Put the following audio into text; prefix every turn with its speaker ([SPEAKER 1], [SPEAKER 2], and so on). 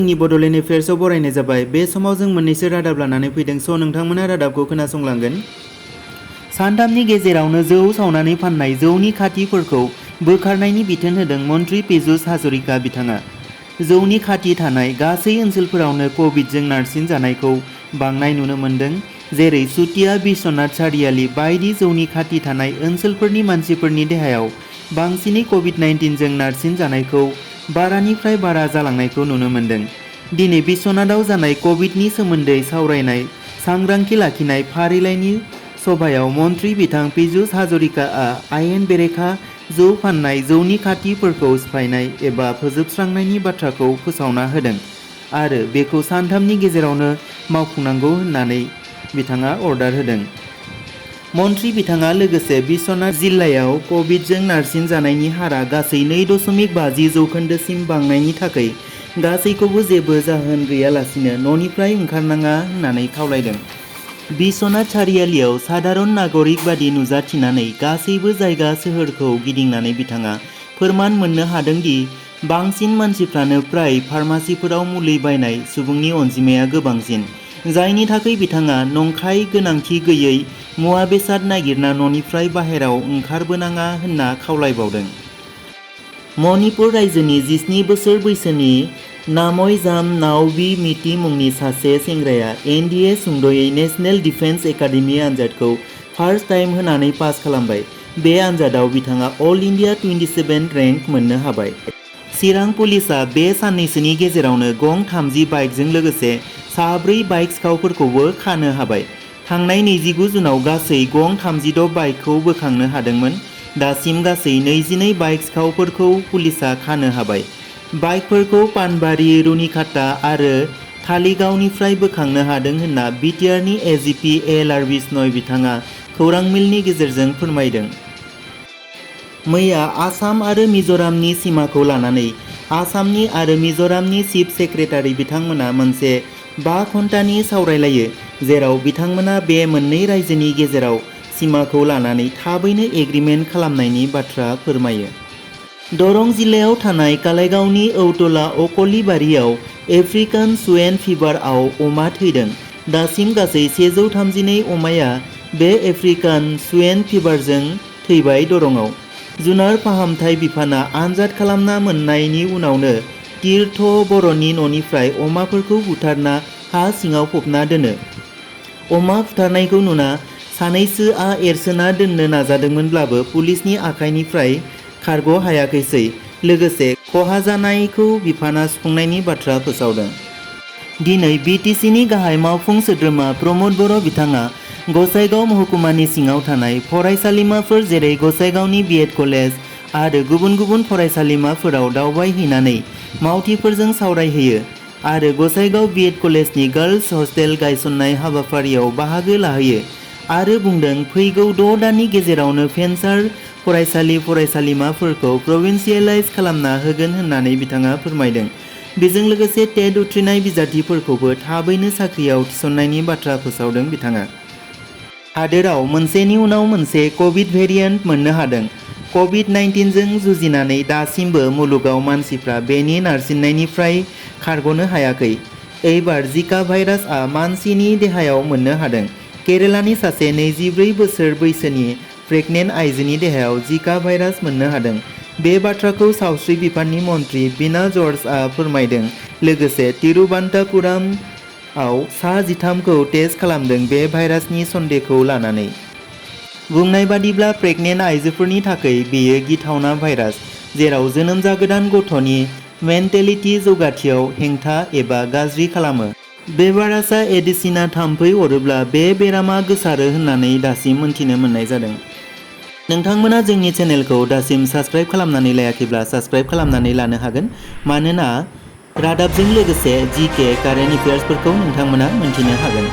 [SPEAKER 1] जोंनि बड'लेण्ड एफेयार्सआव बरायनाय जाबाय। बे समाव जों मोननैसो रादाब लानानै फैदों, स' नोंथांमोना रादाबखौ खोनासंलांगोन। सानथामनि गेजेरावनो जौ सावनानै फाननाय जौनि खाथिफोरखौ बोखारनायनि बिथोन होदों मन्त्रि पीयूष हाजरिका बिथाङा। जौनि खाथि थानाय गासै ओनसोलफोरावनो कभिडजों नारसिनजानायखौ बांनाय नुनो मोन्दों, जेरै सुतिया, बिश्वनाथ सारियाली बायदि जौनि खाथि थानाय ओनसोलफोरनि मानसिफोरनि देहायाव बांसिनै कभिड-19जों नारसिनजानायखौ बारानिफ्राय बारा जालांनायखौ नुनो मोन्दों। दिनै बिश्वनाथआव जानाय कभिडनि सोमोन्दै सावरायनाय सांग्रांथि लाखिनाय फारिलाइनि सभायाव मन्त्रि बिथां पीयूष हाजरिकाआ आयेन बेरेखा जौ फाननाय, जौनि खाथिफोरखौ सिफायनाय एबा फोजोबस्रांनायनि बाथ्राखौ फोसावना होदों आरो बेखौ सानथामनि गेजेरावनो मावफुंनांगौ होननानै बिथाङा अर्डार होदों। मन्त्रि बिथाङा लोगोसे बिश्वनाथ जिल्लायाव कभिडजों नारसिनजानायनि हारआ गासै 2.50% बांनायनि थाखाय गासैखौबो जेबो जाहोन गैयालासिनो न'निफ्राय ओंखारनाङा होननानै खावलायदों। बिश्वनाथ सारियालीआव साधारन नागरिक बादि नुजाथिनानै गासैबो जायगा सोहोरखौ गिदिंनानै बिथाङा फोरमान मोननो हादों दि बांसिन मानसिफ्रानो प्राय फार्मासिफोराव मुलि बायनाय सुबुंनि अनजिमाया गोबांसिन, जायनि थाखाय बिथाङा नंखाय गोनांथि गैयै मुवा बेसाद नागिरना न'निफ्राय बाहेराव ओंखारबोनाङा होनना खावलायबावदों। मणिपुर रायजोनि 17 बोसोर बैसोनि नाम'यजाम नाओबी मिति मुंनि सासे सेंग्राया NDA सुंद'यै नेशनेल डिफेन्स एकाडेमि आनजादखौ फार्स्ट टाइम होनानै पास खालामबाय। बे आनजादाव बिथाङा अल इन्डिया 27 रेंक मोननो हाबाय। चिरां पुलिसआ बे साननैसोनि गेजेरावनो गं 30 बाइकजों लोगोसे साब्रै बाइक सिखावफोरखौबो खानो हाबाय। थांनाय 29 जुनाव गासै गं 36 बाइकखौ बोखांनो हादोंमोन। दासिम गासै 22 बाइक सिखावफोरखौ पुलिसआ खानो हाबाय। बाइकफोरखौ पानबारि, रुनिखाता आरो थालिगावनिफ्राय बोखांनो हादों होनना बिटिआरनि एजिपि ALR बिश्नय बिथाङा खौरां मेलनि गेजेरजों फोरमायदों। मैया आसाम आरो मिज'रामनि सिमाखौ लानानै आसामनि आरो मिज'रामनि चिफ सेक्रेटारि बिथांमोना मोनसे 5 घन्टानि सावरायलायो, जेराव बिथांमोना बे मोननै रायजोनि गेजेराव सिमाखौ लानानै थाबैनो एग्रिमेन्ट खालामनायनि बाथ्रा फोरमायो। दरं जिल्लायाव थानाय कालाइगावनि औतला अकलिबारियाव आफ्रिकान सुवेन फिभारआव अमा थैदों। दासिम गासै 132 अमाया बे आफ्रिकान सुवेन फिभारजों थैबाय। दरंआव जुनार फाहामथाय बिफाना आनजाद खालामना मोननायनि उनावनो तीर्थ बर'नि न'निफ्राय अमाफोरखौ बुथारना हा सिङाव फबना दोनो। अमा बुथारनायखौ नुना सानैसोआ एरसोना दोननो नाजादोंमोनब्लाबो पुलिसनि आखाइनिफ्राय खारग' हायाखैसै। लोगोसे खहा जानायखौ बिफाना सुफुंनायनि बाथ्रा फोसावदों। दिनै BTCनि गाहाय मावफुं सोद्रोमा प्रमद बर' बिथाङा गसाइगाव महकुमानि सिङाव थानाय फरायसालिमाफोर जेरै गसाइगावनि BEd कलेज आरो गुबुन गुबुन फरायसालिमाफोराव दावबायहैनानै मावथिफोरजों सावरायहैयो आरो गसाइगाव BEd कलेजनि गार्लस हस्टेल गायसननाय हाबाफारियाव बाहागो लाहैयो आरो बुंदों फैगौ 6 दाननि गेजेरावनो भेन्सार फरायसालिमाफोरखौ प्रभिन्सियेलाइज खालामना होगोन होननानै बिथाङा फोरमायदों। बेजों लोगोसे टेट उथ्रिनाय बिजाथिफोरखौबो थाबैनो साख्रियाव थिसननायनि बाथ्रा फोसावदों बिथाङा। हादोराव मोनसेनि उनाव मोनसे कभिड भेरिएन्ट मोननो हादों। कभिड-19जों जुजिनानै दासिमबो मुलुगाव मानसिफ्रा बेनि नारसिननायनिफ्राय खारग'नो हायाखै। एबार जिका भाइरासआ मानसिनि देहायाव मोननो हादों। केरेलानि सासे 24 बोसोर बैसोनि प्रेगनेन्ट आइजोनि देहायाव जिका भाइरास मोननो हादों। बे बाथ्राखौ सावस्रि बिफाननि मन्त्रि बीना जर्जआ फोरमायदों। लोगोसे तिरुवनन्तपुरमआव सा 13खौ टेस्ट खालामदों बे भाइरासनि सन्देहखौ लानानै। बुंनाय बादिब्ला प्रेगनेन्ट आइजोफोरनि थाखाय बेयो गिथावना भाइरास, जेराव जोनोम जागोदान गथ'नि मेन्टेलिटि जौगाथियाव हेंथा एबा गाज्रि खालामो। बे भाइरासआ एडिसिना थाम्फै अरोब्ला बे बेरामा गोसारो होननानै दासिम मोनथिनो मोननाय जादों। नोंथांमोना जोंनि चेनेलखौ दासिम साबस्क्राइब खालामनानै लायाखैब्ला साबस्क्राइब खालामनानै लानो हागोन, मानोना रादाबजों लोगोसे GK कारेन्ट एफेयार्सफोरखौ नोंथांमोना मोनथिनो हागोन।